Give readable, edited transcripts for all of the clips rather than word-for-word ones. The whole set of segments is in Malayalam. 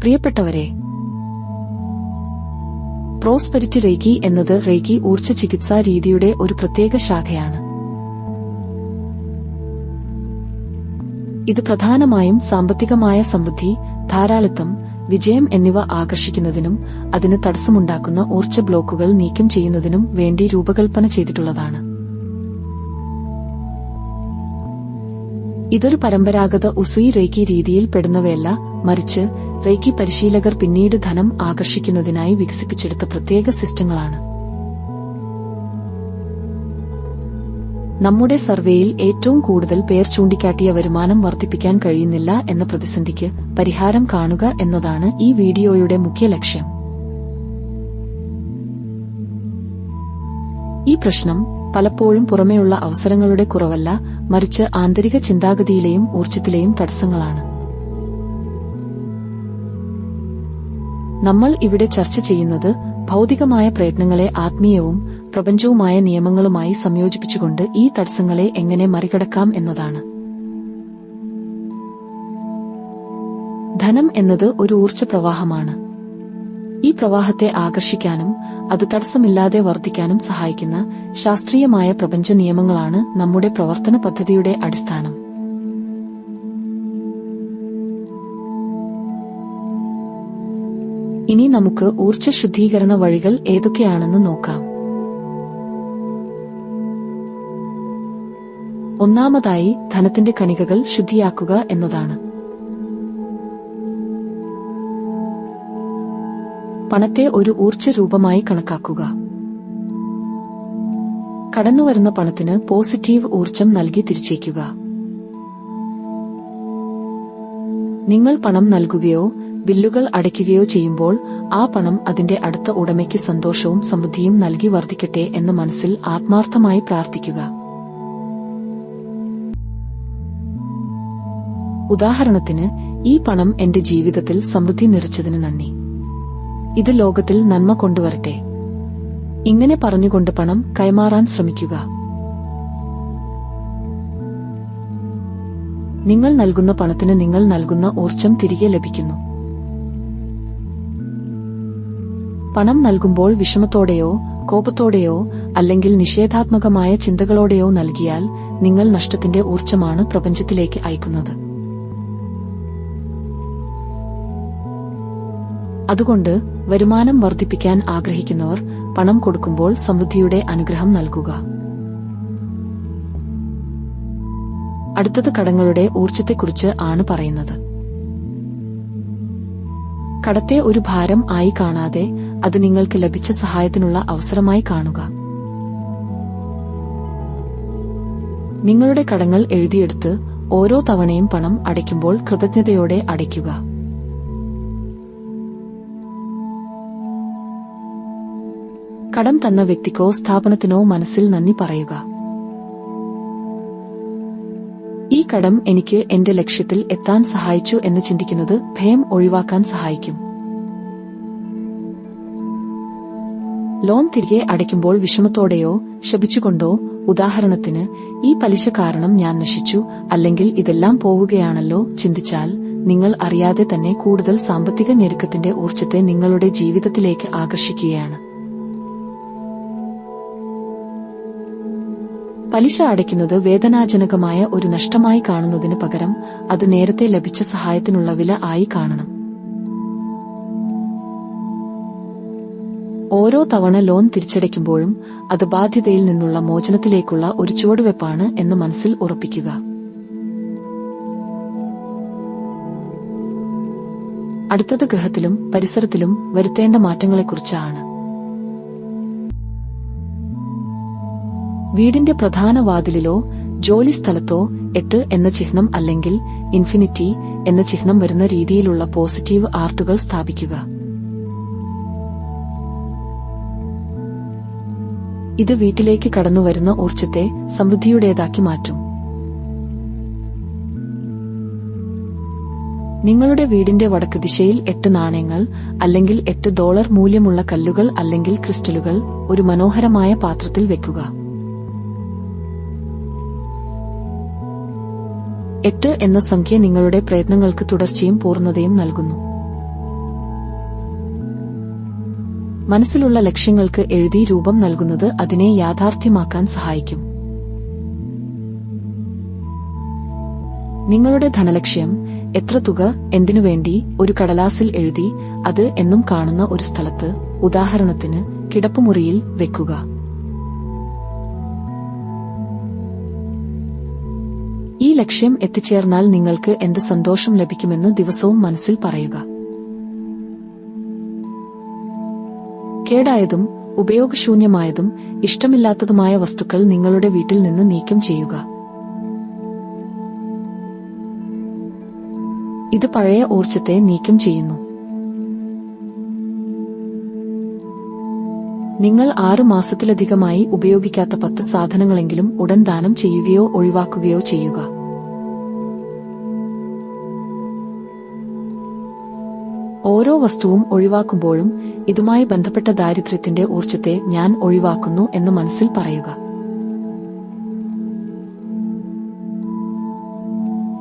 പ്രിയപ്പെട്ടവരെ, പ്രോസ്പെരിറ്റി റേക്കി എന്നത് റേക്കി ഊർജ്ജ ചികിത്സാ രീതിയുടെ ഒരു പ്രത്യേക ശാഖയാണ്. ഇത് പ്രധാനമായും സാമ്പത്തികമായ സമൃദ്ധി, ധാരാളിത്തം, വിജയം എന്നിവ ആകർഷിക്കുന്നതിനും അതിന് തടസ്സമുണ്ടാക്കുന്ന ഊർജ്ജ ബ്ലോക്കുകൾ നീക്കം ചെയ്യുന്നതിനും വേണ്ടി രൂപകൽപ്പന ചെയ്തിട്ടുള്ളതാണ്. ഇതൊരു പരമ്പരാഗത ഉസുയി റേക്കി രീതിയിൽ പെടുന്നവയല്ല, മറിച്ച് റേക്കി പരിശീലകർ പിന്നീട് ധനം ആകർഷിക്കുന്നതിനായി വികസിപ്പിച്ചെടുത്ത പ്രത്യേക സിസ്റ്റങ്ങളാണ്. നമ്മുടെ സർവേയിൽ ഏറ്റവും കൂടുതൽ പേർ ചൂണ്ടിക്കാട്ടിയ വരുമാനം വർദ്ധിപ്പിക്കാൻ കഴിയുന്നില്ല എന്ന പ്രതിസന്ധിക്ക് പരിഹാരം കാണുക എന്നതാണ് ഈ വീഡിയോയുടെ മുഖ്യ ലക്ഷ്യം. ഈ പ്രശ്നം പലപ്പോഴും പുറമേയുള്ള അവസരങ്ങളുടെ കുറവല്ല, മറിച്ച് ആന്തരിക ചിന്താഗതിയിലെയും ഊർജ്ജത്തിലെയും തടസ്സങ്ങളാണ്. നമ്മൾ ഇവിടെ ചർച്ച ചെയ്യുന്നത് ഭൗതികമായ പ്രയത്നങ്ങളെ ആത്മീയവും പ്രപഞ്ചവുമായ നിയമങ്ങളുമായി സംയോജിപ്പിച്ചുകൊണ്ട് ഈ തടസ്സങ്ങളെ എങ്ങനെ മറികടക്കാം എന്നതാണ്. ധനം എന്നത് ഒരു ഊർജ്ജ പ്രവാഹമാണ്. ഈ പ്രവാഹത്തെ ആകർഷിക്കാനും അത് തടസ്സമില്ലാതെ വർദ്ധിക്കാനും സഹായിക്കുന്ന ശാസ്ത്രീയമായ പ്രപഞ്ച നിയമങ്ങളാണ് നമ്മുടെ പ്രവർത്തന പദ്ധതിയുടെ അടിസ്ഥാനം. ഇനി നമുക്ക് ഊർജ്ജ ശുദ്ധീകരണ വഴികൾ ഏതൊക്കെയാണെന്ന് നോക്കാം. ഒന്നാമതായി, ധനത്തിന്റെ കണികകൾ ശുദ്ധിയാക്കുക എന്നതാണ്. പണത്തെ ഒരു ഊർജ്ജ രൂപമായി കണക്കാക്കുക. കടന്നുവരുന്ന പണത്തിന് പോസിറ്റീവ് ഊർജ്ജം നൽകി തിരിച്ചേക്കുക. നിങ്ങൾ പണം നൽകുകയോ ബില്ലുകൾ അടയ്ക്കുകയോ ചെയ്യുമ്പോൾ ആ പണം അതിന്റെ അടുത്ത ഉടമയ്ക്ക് സന്തോഷവും സമൃദ്ധിയും നൽകി വർദ്ധിക്കട്ടെ എന്ന് മനസ്സിൽ ആത്മാർത്ഥമായി പ്രാർത്ഥിക്കുക. ഉദാഹരണത്തിന്, ഈ പണം എന്റെ ജീവിതത്തിൽ സമൃദ്ധി നിറച്ചതിന് നന്ദി. ഇത് ലോകത്തിൽ നന്മ കൊണ്ടുവരട്ടെ. ഇങ്ങനെ പറഞ്ഞുകൊണ്ട് പണം കൈമാറാൻ ശ്രമിക്കുക. നിങ്ങൾ നൽകുന്ന പണത്തിന് നിങ്ങൾ നൽകുന്ന ഊർജ്ജം തിരികെ ലഭിക്കുന്നു. പണം നൽകുമ്പോൾ വിഷമത്തോടെയോ കോപത്തോടെയോ അല്ലെങ്കിൽ നിഷേധാത്മകമായ ചിന്തകളോടെയോ നൽകിയാൽ നിങ്ങൾ നഷ്ടത്തിന്റെ ഊർജ്ജമാണ് പ്രപഞ്ചത്തിലേക്ക് അയക്കുന്നത്. അതുകൊണ്ട് വരുമാനം വർദ്ധിപ്പിക്കാൻ ആഗ്രഹിക്കുന്നവർ പണം കൊടുക്കുമ്പോൾ സമൃദ്ധിയുടെ അനുഗ്രഹം നൽകുക. അടുത്തത് കടങ്ങളുടെ ഊർജ്ജത്തെക്കുറിച്ച് ആണ് പറയുന്നത്. കടത്തെ ഒരു ഭാരം ആയി കാണാതെ അത് നിങ്ങൾക്ക് ലഭിച്ച സഹായത്തിനുള്ള അവസരമായി കാണുക. നിങ്ങളുടെ കടങ്ങൾ എഴുതിയെടുത്ത് ഓരോ തവണയും പണം അടയ്ക്കുമ്പോൾ കൃതജ്ഞതയോടെ അടയ്ക്കുക. കടം തന്ന വ്യക്തിക്കോ സ്ഥാപനത്തിനോ മനസ്സിൽ നന്ദി പറയുക. ഈ കടം എനിക്ക് എന്റെ ലക്ഷ്യത്തിൽ എത്താൻ സഹായിച്ചു എന്ന് ചിന്തിക്കുന്നത് ഭയം ഒഴിവാക്കാൻ സഹായിക്കും. ലോൺ തിരികെ അടയ്ക്കുമ്പോൾ വിഷമത്തോടെയോ ശപിച്ചുകൊണ്ടോ, ഉദാഹരണത്തിന്, ഈ പലിശ കാരണം ഞാൻ നശിച്ചു, അല്ലെങ്കിൽ ഇതെല്ലാം പോവുകയാണല്ലോ ചിന്തിച്ചാൽ നിങ്ങൾ അറിയാതെ തന്നെ കൂടുതൽ സാമ്പത്തിക ഞെരുക്കത്തിന്റെ ഊർജ്ജത്തെ നിങ്ങളുടെ ജീവിതത്തിലേക്ക് ആകർഷിക്കുകയാണ്. പലിശ അടയ്ക്കുന്നത് വേദനാജനകമായ ഒരു നഷ്ടമായി കാണുന്നതിന് പകരം അത് നേരത്തെ ലഭിച്ച സഹായത്തിനുള്ള വില ആയി കാണണം. ഓരോ തവണ ലോൺ തിരിച്ചടയ്ക്കുമ്പോഴും അത് ബാധ്യതയിൽ നിന്നുള്ള മോചനത്തിലേക്കുള്ള ഒരു ചുവടുവെപ്പാണ് എന്ന് മനസ്സിൽ ഉറപ്പിക്കുക. അടുത്തത് ഗ്രഹത്തിലും പരിസരത്തിലും വരുത്തേണ്ട മാറ്റങ്ങളെക്കുറിച്ചാണ്. വീടിന്റെ പ്രധാന വാതിലിലോ ജോലി സ്ഥലത്തോ 8 എന്ന ചിഹ്നം അല്ലെങ്കിൽ ഇൻഫിനിറ്റി എന്ന ചിഹ്നം വരുന്ന രീതിയിലുള്ള പോസിറ്റീവ് ആർട്ടുകൾ സ്ഥാപിക്കുക. ഇത് വീട്ടിലേക്ക് കടന്നുവരുന്ന ഊർജ്ജത്തെ സമൃദ്ധിയുടേതാക്കി മാറ്റും. നിങ്ങളുടെ വീടിന്റെ വടക്ക് ദിശയിൽ 8 നാണയങ്ങൾ അല്ലെങ്കിൽ $8 മൂല്യമുള്ള കല്ലുകൾ അല്ലെങ്കിൽ ക്രിസ്റ്റലുകൾ ഒരു മനോഹരമായ പാത്രത്തിൽ വെക്കുക. 8 എന്ന സംഖ്യ നിങ്ങളുടെ പ്രയത്നങ്ങൾക്ക് തുടർച്ചയും പൂർണ്ണതയും നൽകുന്നു. മനസ്സിലുള്ള ലക്ഷ്യങ്ങൾക്ക് എഴുതി രൂപം നൽകുന്നത് അതിനെ യാഥാർത്ഥ്യമാക്കാൻ സഹായിക്കും. നിങ്ങളുടെ ധനലക്ഷ്യം, എത്ര തുക, എന്തിനുവേണ്ടി, ഒരു കടലാസിൽ എഴുതി അത് എന്നും കാണുന്ന ഒരു സ്ഥലത്ത്, ഉദാഹരണത്തിന് കിടപ്പുമുറിയിൽ, വെക്കുക. ഈ ലക്ഷ്യം എത്തിച്ചേർന്നാൽ നിങ്ങൾക്ക് എന്ത് സന്തോഷം ലഭിക്കുമെന്ന് ദിവസവും മനസ്സിൽ പറയുക. കേടായതും ഉപയോഗശൂന്യമായതും ഇഷ്ടമില്ലാത്തതുമായ വസ്തുക്കൾ നിങ്ങളുടെ വീട്ടിൽ നിന്ന് നീക്കം ചെയ്യുക. ഇത് പഴയ ഊർജ്ജത്തെ നീക്കം ചെയ്യുന്നു. നിങ്ങൾ 6 മാസത്തിലധികമായി ഉപയോഗിക്കാത്ത 10 സാധനങ്ങളെങ്കിലും ഉടൻ ദാനം ചെയ്യുകയോ ഒഴിവാക്കുകയോ ചെയ്യുക. ഓരോ വസ്തുവും ഒഴിവാക്കുമ്പോഴും ഇതുമായി ബന്ധപ്പെട്ട ദാരിദ്ര്യത്തിന്റെ ഊർജ്ജത്തെ ഞാൻ ഒഴിവാക്കുന്നു എന്ന് മനസ്സിൽ പറയുക.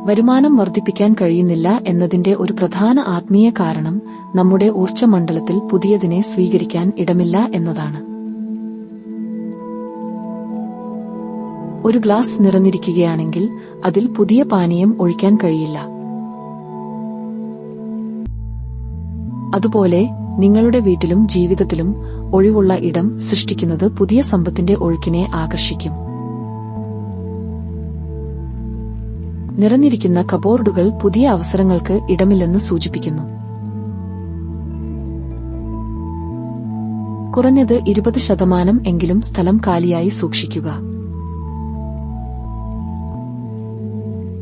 വരുമാനം വർദ്ധിപ്പിക്കാൻ കഴിയുന്നില്ല എന്നതിന്റെ ഒരു പ്രധാന ആത്മീയ കാരണം നമ്മുടെ ഊർജ്ജമണ്ഡലത്തിൽ പുതിയതിനെ സ്വീകരിക്കാൻ ഇടമില്ല എന്നതാണ്. ഒരു ഗ്ലാസ് നിറഞ്ഞിരിക്കുകയാണെങ്കിൽ അതിൽ പുതിയ പാനീയം ഒഴിക്കാൻ കഴിയില്ല. അതുപോലെ നിങ്ങളുടെ വീട്ടിലും ജീവിതത്തിലും ഒഴിവുള്ള ഇടം സൃഷ്ടിക്കുന്നത് പുതിയ സമ്പത്തിന്റെ ഒഴുക്കിനെ ആകർഷിക്കും. നിറഞ്ഞിരിക്കുന്ന കബോർഡുകൾ പുതിയ അവസരങ്ങൾക്ക് ഇടമില്ലെന്ന് സൂചിപ്പിക്കുന്നു. കുറഞ്ഞത് 20% എങ്കിലും സ്ഥലം കാലിയായി സൂക്ഷിക്കുക.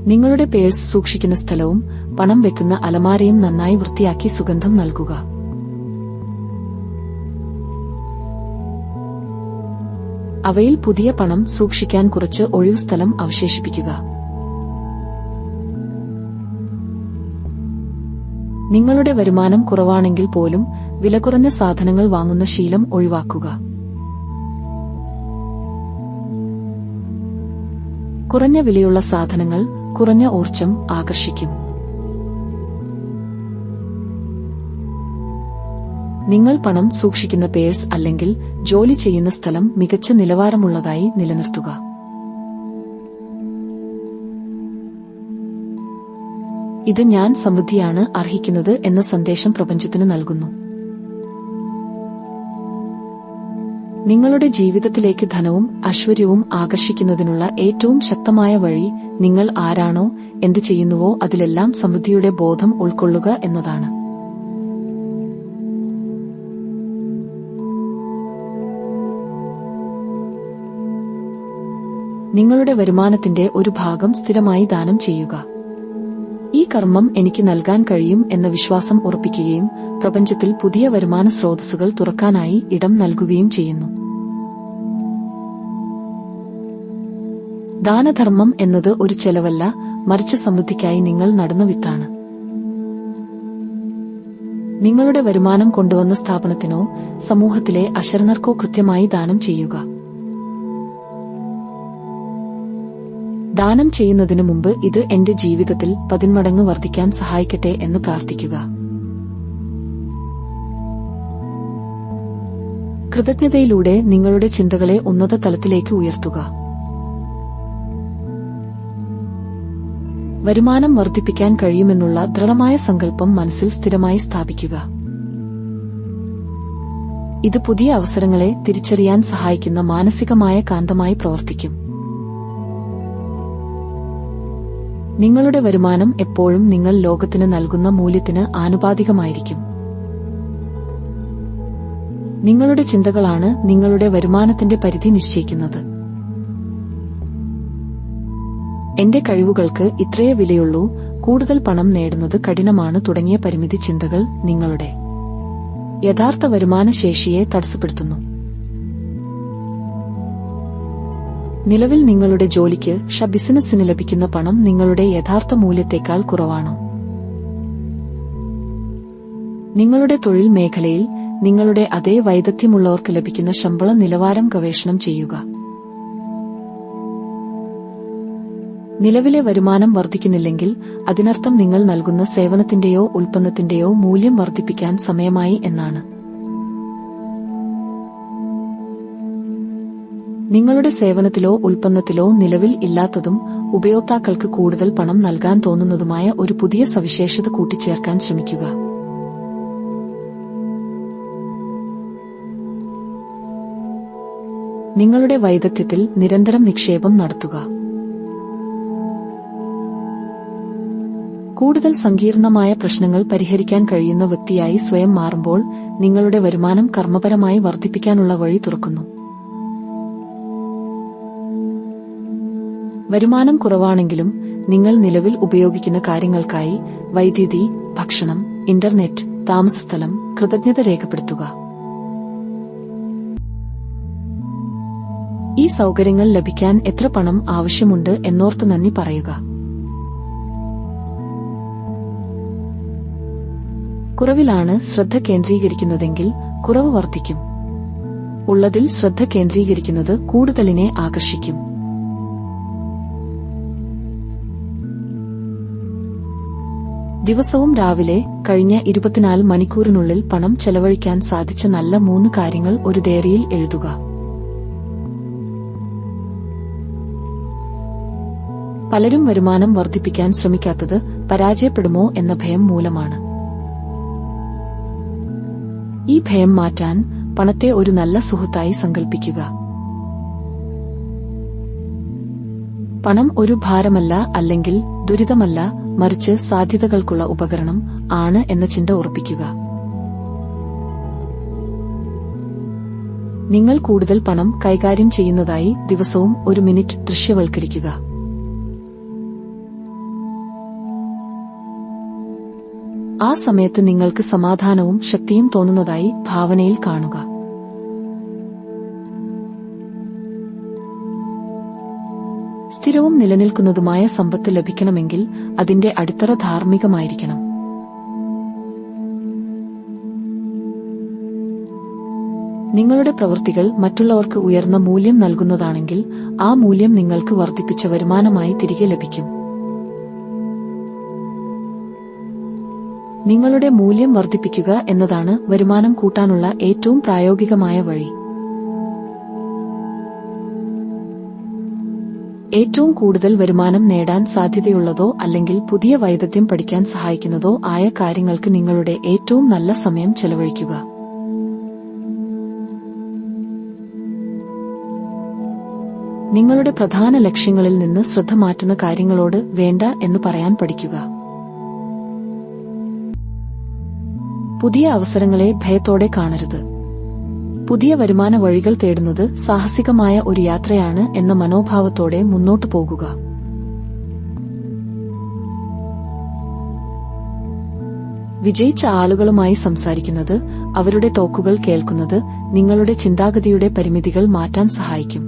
നിങ്ങളുടെ പേഴ്സ് സൂക്ഷിക്കുന്ന സ്ഥലവും പണം വെക്കുന്ന അലമാരയും നന്നായി വൃത്തിയാക്കി സുഗന്ധം നൽകുക. അവയിൽ പുതിയ പണം സൂക്ഷിക്കാൻ കുറച്ച് ഒഴിവു സ്ഥലം അവശേഷിപ്പിക്കുക. നിങ്ങളുടെ വരുമാനം കുറവാണെങ്കിൽ പോലും വിലകുറഞ്ഞ സാധനങ്ങൾ വാങ്ങുന്ന ശീലം ഒഴിവാക്കുക. കുറഞ്ഞ വിലയുള്ള സാധനങ്ങൾ കുറഞ്ഞ ഊർജ്ജം ആകർഷിക്കും. നിങ്ങൾ പണം സൂക്ഷിക്കുന്ന പേഴ്സ് അല്ലെങ്കിൽ ജോലി ചെയ്യുന്ന സ്ഥലം മികച്ച നിലവാരമുള്ളതായി നിലനിർത്തുക. ഇത് ഞാൻ സമൃദ്ധിയാണ് അർഹിക്കുന്നത് എന്ന സന്ദേശം പ്രപഞ്ചത്തിന് നൽകുന്നു. നിങ്ങളുടെ ജീവിതത്തിലേക്ക് ധനവും ഐശ്വര്യവും ആകർഷിക്കുന്നതിനുള്ള ഏറ്റവും ശക്തമായ വഴി നിങ്ങൾ ആരാണോ, എന്ത് ചെയ്യുന്നുവോ അതിലെല്ലാം സമൃദ്ധിയുടെ ബോധം ഉൾക്കൊള്ളുക എന്നതാണ്. നിങ്ങളുടെ വരുമാനത്തിന്റെ ഒരു ഭാഗം സ്ഥിരമായി ദാനം ചെയ്യുക. ഈ കർമ്മം എനിക്ക് നൽകാൻ കഴിയും എന്ന വിശ്വാസം ഉറപ്പിക്കുകയും പ്രപഞ്ചത്തിൽ പുതിയ വരുമാന സ്രോതസ്സുകൾ തുറക്കാനായി ഇടം നൽകുകയും ചെയ്യുന്നു. ദാനധർമ്മം എന്നത് ഒരു ചെലവല്ല, മറിച്ച് സമൃദ്ധിക്കായി നിങ്ങൾ നടുന്ന വിത്താണ്. നിങ്ങളുടെ വരുമാനം കൊണ്ടുവന്ന സ്ഥാപനത്തിനോ സമൂഹത്തിലെ അശരണർക്കോ കൃത്യമായി ദാനം ചെയ്യുക. ദാനം ചെയ്യുന്നതിനു മുമ്പ് ഇത് എന്റെ ജീവിതത്തിൽ 10 മടങ്ങ് വർദ്ധിക്കാൻ സഹായിക്കട്ടെ എന്ന് പ്രാർത്ഥിക്കുക. കൃതജ്ഞതയിലൂടെ നിങ്ങളുടെ ചിന്തകളെ ഉന്നത തലത്തിലേക്ക് ഉയർത്തുക. വരുമാനം വർദ്ധിപ്പിക്കാൻ കഴിയുമെന്നുള്ള ദൃഢമായ സങ്കല്പം മനസ്സിൽ സ്ഥിരമായി സ്ഥാപിക്കുക. ഇത് പുതിയ അവസരങ്ങളെ തിരിച്ചറിയാൻ സഹായിക്കുന്ന മാനസികമായ കാന്തമായി പ്രവർത്തിക്കും. നിങ്ങളുടെ വരുമാനം എപ്പോഴും നിങ്ങൾ ലോകത്തിന് നൽകുന്ന മൂല്യത്തിന് ആനുപാതികമായിരിക്കും. നിങ്ങളുടെ ചിന്തകളാണ് നിങ്ങളുടെ വരുമാനത്തിന്റെ പരിധി നിശ്ചയിക്കുന്നത്. എന്റെ കഴിവുകൾക്ക് ഇത്രയേ വിലയുള്ളൂ, കൂടുതൽ പണം നേടുന്നത് കഠിനമാണ് തുടങ്ങിയ പരിമിതി ചിന്തകൾ നിങ്ങളുടെ യഥാർത്ഥ വരുമാന ശേഷിയെ തടസ്സപ്പെടുത്തുന്നു. നിലവിൽ നിങ്ങളുടെ ജോലിക്ക് ബിസിനസ്സിന് ലഭിക്കുന്ന പണം നിങ്ങളുടെ യഥാർത്ഥ മൂല്യത്തേക്കാൾ കുറവാണോ? നിങ്ങളുടെ തൊഴിൽ മേഖലയിൽ നിങ്ങളുടെ അതേ വൈദഗ്ധ്യമുള്ളവർക്ക് ലഭിക്കുന്ന ശമ്പള നിലവാരം ഗവേഷണം ചെയ്യുക. നിലവിലെ വരുമാനം വർദ്ധിക്കുന്നില്ലെങ്കിൽ അതിനർത്ഥം നിങ്ങൾ നൽകുന്ന സേവനത്തിന്റെയോ ഉൽപ്പന്നത്തിന്റെയോ മൂല്യം വർദ്ധിപ്പിക്കാൻ സമയമായി എന്നാണ്. നിങ്ങളുടെ സേവനത്തിലോ ഉൽപ്പന്നത്തിലോ നിലവിൽ ഇല്ലാത്തതും ഉപയോക്താക്കൾക്ക് കൂടുതൽ പണം നൽകാൻ തോന്നുന്നതുമായ ഒരു പുതിയ സവിശേഷത കൂട്ടിച്ചേർക്കാൻ ശ്രമിക്കുക. നിങ്ങളുടെ വൈദഗ്ധ്യത്തിൽ നിരന്തരം നിക്ഷേപം നടത്തുക. കൂടുതൽ സങ്കീർണമായ പ്രശ്നങ്ങൾ പരിഹരിക്കാൻ കഴിയുന്ന വ്യക്തിയായി സ്വയം മാറുമ്പോൾ നിങ്ങളുടെ വരുമാനം കർമ്മപരമായി വർദ്ധിപ്പിക്കാനുള്ള വഴി തുറക്കുന്നു. വരുമാനം കുറവാണെങ്കിലും നിങ്ങൾ നിലവിൽ ഉപയോഗിക്കുന്ന കാര്യങ്ങൾക്കായി വൈദ്യുതി, ഭക്ഷണം, ഇന്റർനെറ്റ്, താമസസ്ഥലം കൃതജ്ഞത രേഖപ്പെടുത്തുക. ഈ സൗകര്യങ്ങൾ ലഭിക്കാൻ എത്ര പണം ആവശ്യമുണ്ട് എന്നോർത്ത് നന്ദി പറയുക. കുറവിലാണ് ശ്രദ്ധ കേന്ദ്രീകരിക്കുന്നതെങ്കിൽ കുറവ് വർദ്ധിക്കും. ഉള്ളതിൽ ശ്രദ്ധ കേന്ദ്രീകരിക്കുന്നത് കൂടുതലിനെ ആകർഷിക്കും. ദിവസവും രാവിലെ കഴിഞ്ഞ 24 മണിക്കൂറിനുള്ളിൽ പണം ചെലവഴിക്കാൻ സാധിച്ച നല്ല 3 കാര്യങ്ങൾ ഒരു ഡയറിയിൽ എഴുതുക. പലരും വരുമാനം വർദ്ധിപ്പിക്കാൻ ശ്രമിക്കാത്തത് പരാജയപ്പെടുമോ എന്ന ഭയം മൂലമാണ്. ഈ ഭയം മാറ്റാൻ പണത്തെ ഒരു നല്ല സുഹൃത്തായി സങ്കൽപ്പിക്കുക. പണം ഒരു ഭാരമല്ല അല്ലെങ്കിൽ ദുരിതമല്ല, മറിച്ച് സാധ്യതകൾക്കുള്ള ഉപകരണം ആണ് എന്ന ചിന്ത ഉറപ്പിക്കുക. നിങ്ങൾ കൂടുതൽ പണം കൈകാര്യം ചെയ്യുന്നതായി ദിവസവും 1 മിനിറ്റ് ദൃശ്യവൽക്കരിക്കുക. ആ സമയത്ത് നിങ്ങൾക്ക് സമാധാനവും ശക്തിയും തോന്നുന്നതായി ഭാവനയിൽ കാണുക. സ്ഥിരവും നിലനിൽക്കുന്നതുമായ സമ്പത്ത് ലഭിക്കണമെങ്കിൽ അതിന്റെ അടിത്തറ ധാർമ്മികമായിരിക്കണം. നിങ്ങളുടെ പ്രവൃത്തികൾ മറ്റുള്ളവർക്ക് ഉയർന്ന മൂല്യം നൽകുന്നതാണെങ്കിൽ ആ മൂല്യം നിങ്ങൾക്ക് വർദ്ധിപ്പിച്ച വരുമാനമായി തിരികെ ലഭിക്കും. നിങ്ങളുടെ മൂല്യം വർദ്ധിപ്പിക്കുക എന്നതാണ് വരുമാനം കൂട്ടാനുള്ള ഏറ്റവും പ്രായോഗികമായ വഴി. ഏറ്റവും കൂടുതൽ വരുമാനം നേടാൻ സാധ്യതയുള്ളതോ അല്ലെങ്കിൽ പുതിയ വൈദഗ്ധ്യം പഠിക്കാൻ സഹായിക്കുന്നതോ ആയ കാര്യങ്ങൾക്ക് നിങ്ങളുടെ ഏറ്റവും നല്ല സമയം ചെലവഴിക്കുക. നിങ്ങളുടെ പ്രധാന ലക്ഷ്യങ്ങളിൽ നിന്ന് ശ്രദ്ധ മാറ്റുന്ന കാര്യങ്ങളോട് വേണ്ട എന്ന് പറയാൻ പഠിക്കുക. പുതിയ അവസരങ്ങളെ ഭയത്തോടെ കാണരുത്. പുതിയ വരുമാന വഴികൾ തേടുന്നത് സാഹസികമായ ഒരു യാത്രയാണ് എന്ന മനോഭാവത്തോടെ മുന്നോട്ടു പോകുക. വിജയിച്ച ആളുകളുമായി സംസാരിക്കുന്നത്, അവരുടെ ടോക്കുകൾ കേൾക്കുന്നത് നിങ്ങളുടെ ചിന്താഗതിയുടെ പരിമിതികൾ മാറ്റാൻ സഹായിക്കും.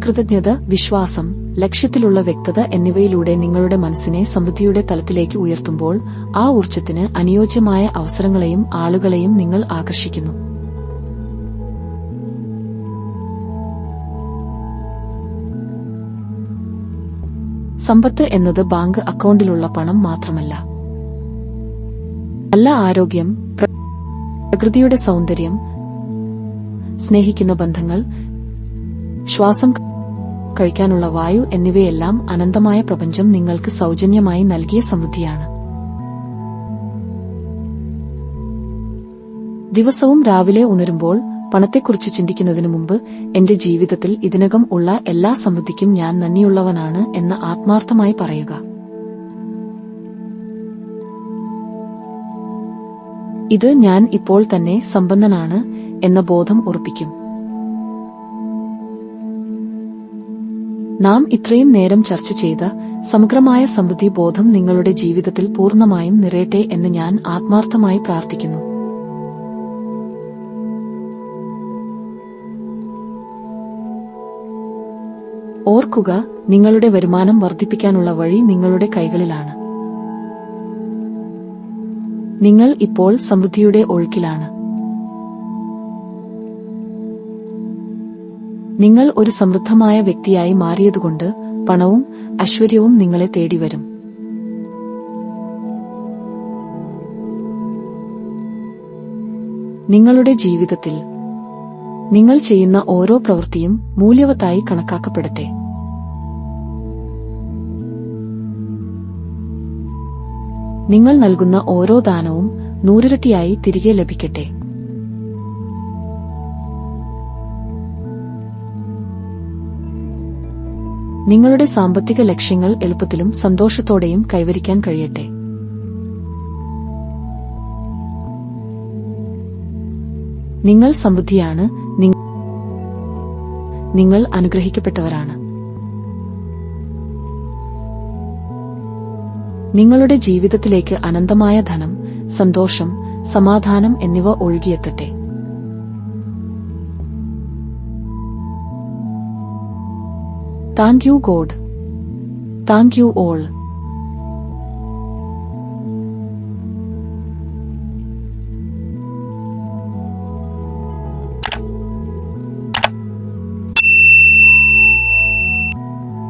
കൃതജ്ഞത, വിശ്വാസം, ലക്ഷ്യത്തിലുള്ള വ്യക്തത എന്നിവയിലൂടെ നിങ്ങളുടെ മനസ്സിനെ സമൃദ്ധിയുടെ തലത്തിലേക്ക് ഉയർത്തുമ്പോൾ ആ ഊർജ്ജത്തിന് അനുയോജ്യമായ അവസരങ്ങളെയും ആളുകളെയും നിങ്ങൾ ആകർഷിക്കുന്നു. സമ്പത്ത് എന്നത് ബാങ്ക് അക്കൗണ്ടിലുള്ള പണം മാത്രമല്ല. നല്ല ആരോഗ്യം, പ്രകൃതിയുടെ സൗന്ദര്യം, സ്നേഹിക്കുന്ന ബന്ധങ്ങൾ, ശ്വാസം കഴിക്കാനുള്ള വായു എന്നിവയെല്ലാം അനന്തമായ പ്രപഞ്ചം നിങ്ങൾക്ക് സൗജന്യമായി നൽകിയ സമൃദ്ധിയാണ്. ദിവസവും രാവിലെ ഉണരുമ്പോൾ പണത്തെക്കുറിച്ച് ചിന്തിക്കുന്നതിനു മുമ്പ് എന്റെ ജീവിതത്തിൽ ഇതിനകം ഉള്ള എല്ലാ സമൃദ്ധിക്കും ഞാൻ നന്ദിയുള്ളവനാണ് എന്ന് ആത്മാർത്ഥമായി പറയുക. ഇത് ഞാൻ ഇപ്പോൾ തന്നെ സമ്പന്നനാണ് എന്ന ബോധം ഉറപ്പിക്കും. നാം ഇത്രയും നേരം ചർച്ച ചെയ്ത സമഗ്രമായ സമൃദ്ധി ബോധം നിങ്ങളുടെ ജീവിതത്തിൽ പൂർണ്ണമായും നിറയട്ടെ എന്ന് ഞാൻ ആത്മാർത്ഥമായി പ്രാർത്ഥിക്കുന്നു. ഓർക്കുക, നിങ്ങളുടെ വരുമാനം വർദ്ധിപ്പിക്കാനുള്ള വഴി നിങ്ങളുടെ കൈകളിലാണ്. നിങ്ങൾ ഇപ്പോൾ സമൃദ്ധിയുടെ ഒഴുക്കിലാണ്. നിങ്ങൾ ഒരു സമൃദ്ധമായ വ്യക്തിയായി മാറിയതുകൊണ്ട് പണവും ഐശ്വര്യവും നിങ്ങളെ തേടിവരും. നിങ്ങളുടെ ജീവിതത്തിൽ നിങ്ങൾ ചെയ്യുന്ന ഓരോ പ്രവൃത്തിയും മൂല്യവത്തായി കണക്കാക്കപ്പെടട്ടെ. നിങ്ങൾ നൽകുന്ന ഓരോ ദാനവും 100 ഇരട്ടിയായി തിരികെ ലഭിക്കട്ടെ. നിങ്ങളുടെ സാമ്പത്തിക ലക്ഷ്യങ്ങൾ എളുപ്പത്തിലും സന്തോഷത്തോടെയും കൈവരിക്കാൻ കഴിയട്ടെ. നിങ്ങൾ സമൃദ്ധിയാണ്. നിങ്ങൾ അനുഗ്രഹിക്കപ്പെട്ടവരാണ്. നിങ്ങളുടെ ജീവിതത്തിലേക്ക് അനന്തമായ ധനം, സന്തോഷം, സമാധാനം എന്നിവ ഒഴുകിയെത്തട്ടെ. Thank you God. Thank you all.